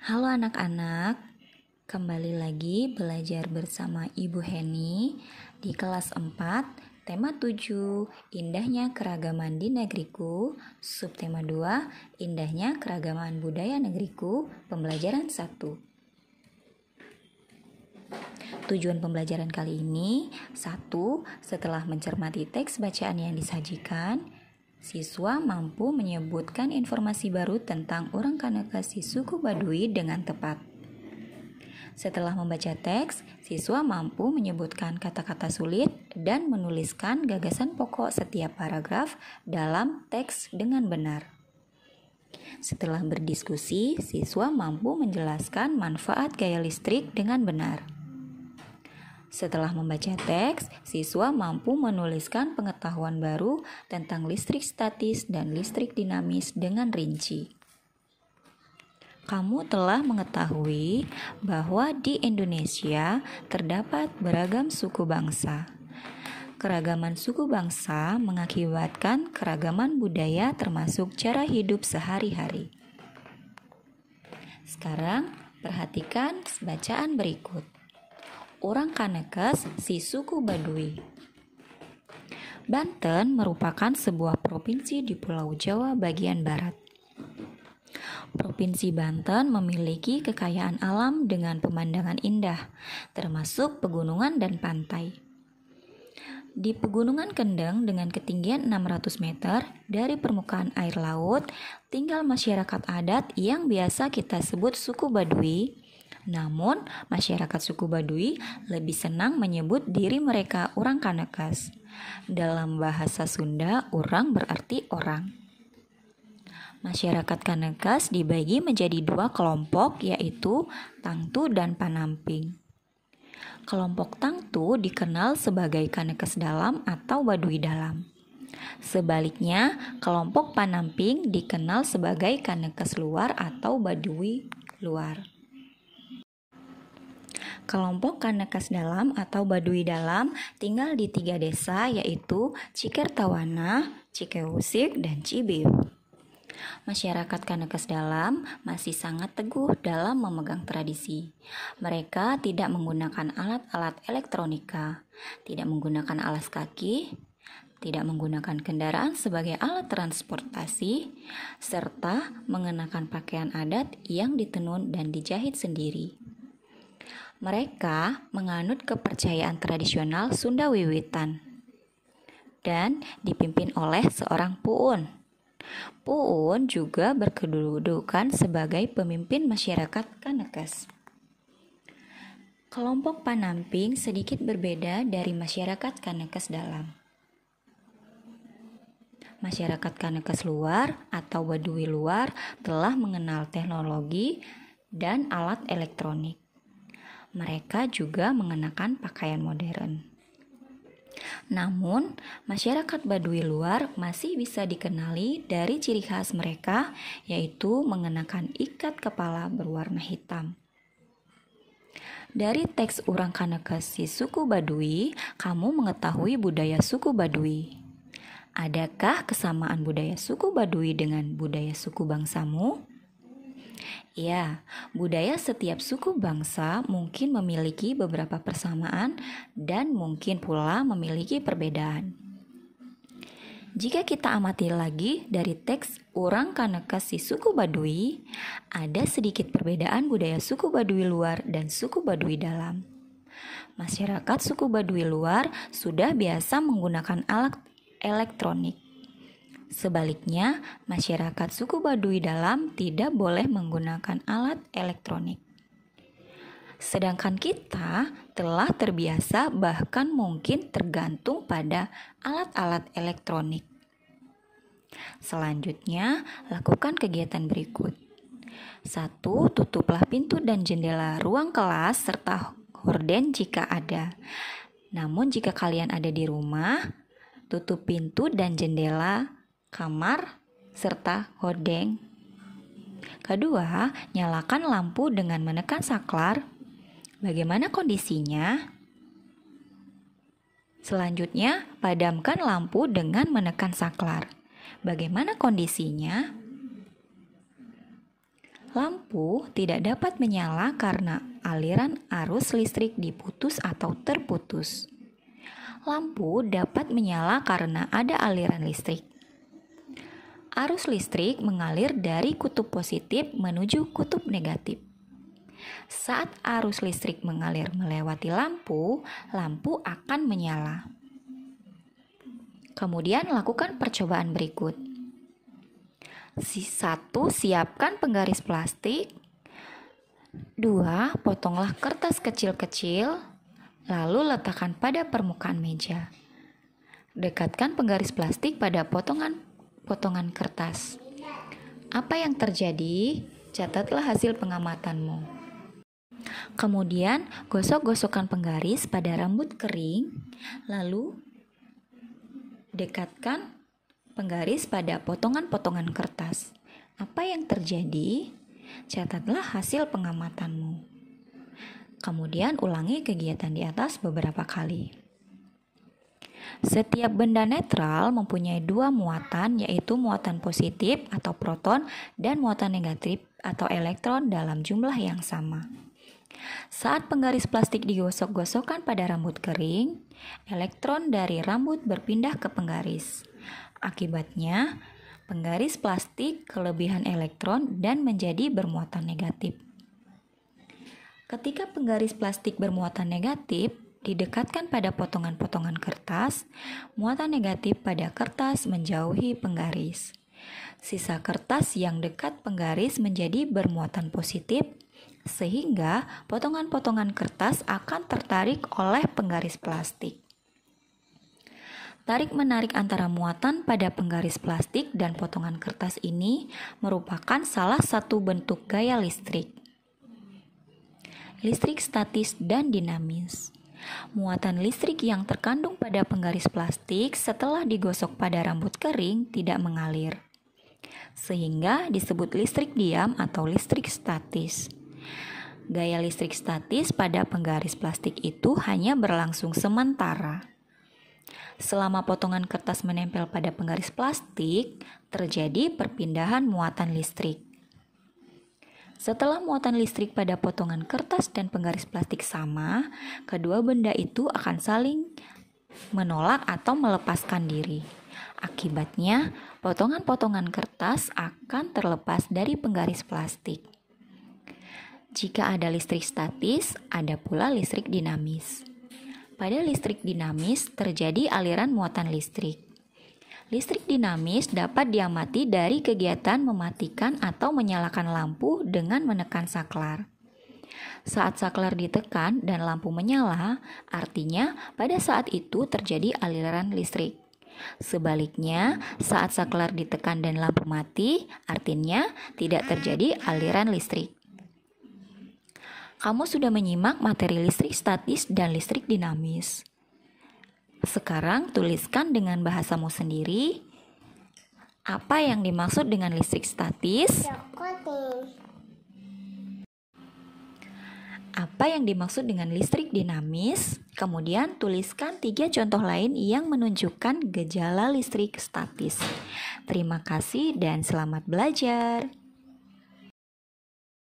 Halo anak-anak, kembali lagi belajar bersama Ibu Heni di kelas 4, tema 7, Indahnya Keragaman di Negeriku, subtema 2, Indahnya Keragaman Budaya Negeriku, pembelajaran 1. Tujuan pembelajaran kali ini, 1. Setelah mencermati teks bacaan yang disajikan, siswa mampu menyebutkan informasi baru tentang orang Kanekesi suku Baduy dengan tepat. Setelah membaca teks, siswa mampu menyebutkan kata-kata sulit dan menuliskan gagasan pokok setiap paragraf dalam teks dengan benar. Setelah berdiskusi, siswa mampu menjelaskan manfaat gaya listrik dengan benar. Setelah membaca teks, siswa mampu menuliskan pengetahuan baru tentang listrik statis dan listrik dinamis dengan rinci. Kamu telah mengetahui bahwa di Indonesia terdapat beragam suku bangsa. Keragaman suku bangsa mengakibatkan keragaman budaya termasuk cara hidup sehari-hari. Sekarang, perhatikan bacaan berikut. Orang Kanekes si suku Baduy. Banten merupakan sebuah provinsi di Pulau Jawa bagian barat. Provinsi Banten memiliki kekayaan alam dengan pemandangan indah, termasuk pegunungan dan pantai. Di Pegunungan Kendeng dengan ketinggian 600 meter dari permukaan air laut, tinggal masyarakat adat yang biasa kita sebut suku Baduy. Namun, masyarakat suku Baduy lebih senang menyebut diri mereka orang Kanekes. Dalam bahasa Sunda, orang berarti orang. Masyarakat Kanekes dibagi menjadi dua kelompok, yaitu Tangtu dan Panamping. Kelompok Tangtu dikenal sebagai Kanekes Dalam atau Baduy Dalam. Sebaliknya, kelompok Panamping dikenal sebagai Kanekes Luar atau Baduy Luar. Kelompok Kanekes Dalam atau Baduy Dalam tinggal di 3 desa, yaitu Cikertawana, Cikewusik, dan Cibiu. Masyarakat Kanekes Dalam masih sangat teguh dalam memegang tradisi. Mereka tidak menggunakan alat-alat elektronika, tidak menggunakan alas kaki, tidak menggunakan kendaraan sebagai alat transportasi, serta mengenakan pakaian adat yang ditenun dan dijahit sendiri. Mereka menganut kepercayaan tradisional Sunda Wiwitan dan dipimpin oleh seorang puun. Puun juga berkedudukan sebagai pemimpin masyarakat Kanekes. Kelompok Panamping sedikit berbeda dari masyarakat Kanekes Dalam. Masyarakat Kanekes Luar atau Baduy Luar telah mengenal teknologi dan alat elektronik. Mereka juga mengenakan pakaian modern. Namun, masyarakat Baduy Luar masih bisa dikenali dari ciri khas mereka, yaitu mengenakan ikat kepala berwarna hitam. Dari teks Urang Kanekes si suku Baduy, kamu mengetahui budaya suku Baduy. Adakah kesamaan budaya suku Baduy dengan budaya suku bangsamu? Ya, budaya setiap suku bangsa mungkin memiliki beberapa persamaan dan mungkin pula memiliki perbedaan. Jika kita amati lagi dari teks Urang Kanekes si suku Baduy, ada sedikit perbedaan budaya suku Baduy Luar dan suku Baduy Dalam. Masyarakat suku Baduy Luar sudah biasa menggunakan alat elektronik. Sebaliknya, masyarakat suku Baduy Dalam tidak boleh menggunakan alat elektronik. Sedangkan kita telah terbiasa bahkan mungkin tergantung pada alat-alat elektronik. Selanjutnya, lakukan kegiatan berikut. 1. Tutuplah pintu dan jendela ruang kelas serta horden jika ada. Namun jika kalian ada di rumah, tutup pintu dan jendela kamar, serta hordeng. Kedua, nyalakan lampu dengan menekan saklar. Bagaimana kondisinya? Selanjutnya, padamkan lampu dengan menekan saklar. Bagaimana kondisinya? Lampu tidak dapat menyala karena aliran arus listrik diputus atau terputus. Lampu dapat menyala karena ada aliran listrik. Arus listrik mengalir dari kutub positif menuju kutub negatif. Saat arus listrik mengalir melewati lampu, lampu akan menyala. Kemudian lakukan percobaan berikut. 1. Siapkan penggaris plastik. 2. Potonglah kertas kecil-kecil, lalu letakkan pada permukaan meja. Dekatkan penggaris plastik pada potongan kertas. Apa yang terjadi? Catatlah hasil pengamatanmu. Kemudian, gosok-gosokkan penggaris pada rambut kering, lalu dekatkan penggaris pada potongan-potongan kertas. Apa yang terjadi? Catatlah hasil pengamatanmu. Kemudian ulangi kegiatan di atas beberapa kali. Setiap benda netral mempunyai dua muatan, yaitu muatan positif atau proton dan muatan negatif atau elektron dalam jumlah yang sama. Saat penggaris plastik digosok-gosokkan pada rambut kering, elektron dari rambut berpindah ke penggaris. Akibatnya, penggaris plastik kelebihan elektron dan menjadi bermuatan negatif. Ketika penggaris plastik bermuatan negatif didekatkan pada potongan-potongan kertas, muatan negatif pada kertas menjauhi penggaris. Sisa kertas yang dekat penggaris menjadi bermuatan positif, sehingga potongan-potongan kertas akan tertarik oleh penggaris plastik. Tarik-menarik antara muatan pada penggaris plastik dan potongan kertas ini merupakan salah satu bentuk gaya listrik. Listrik statis dan dinamis. Muatan listrik yang terkandung pada penggaris plastik setelah digosok pada rambut kering tidak mengalir, sehingga disebut listrik diam atau listrik statis. Gaya listrik statis pada penggaris plastik itu hanya berlangsung sementara. Selama potongan kertas menempel pada penggaris plastik, terjadi perpindahan muatan listrik. Setelah muatan listrik pada potongan kertas dan penggaris plastik sama, kedua benda itu akan saling menolak atau melepaskan diri. Akibatnya, potongan-potongan kertas akan terlepas dari penggaris plastik. Jika ada listrik statis, ada pula listrik dinamis. Pada listrik dinamis terjadi aliran muatan listrik. Listrik dinamis dapat diamati dari kegiatan mematikan atau menyalakan lampu dengan menekan saklar. Saat saklar ditekan dan lampu menyala, artinya pada saat itu terjadi aliran listrik. Sebaliknya, saat saklar ditekan dan lampu mati, artinya tidak terjadi aliran listrik. Kamu sudah menyimak materi listrik statis dan listrik dinamis. Sekarang tuliskan dengan bahasamu sendiri apa yang dimaksud dengan listrik statis, apa yang dimaksud dengan listrik dinamis. Kemudian tuliskan 3 contoh lain yang menunjukkan gejala listrik statis. Terima kasih dan selamat belajar.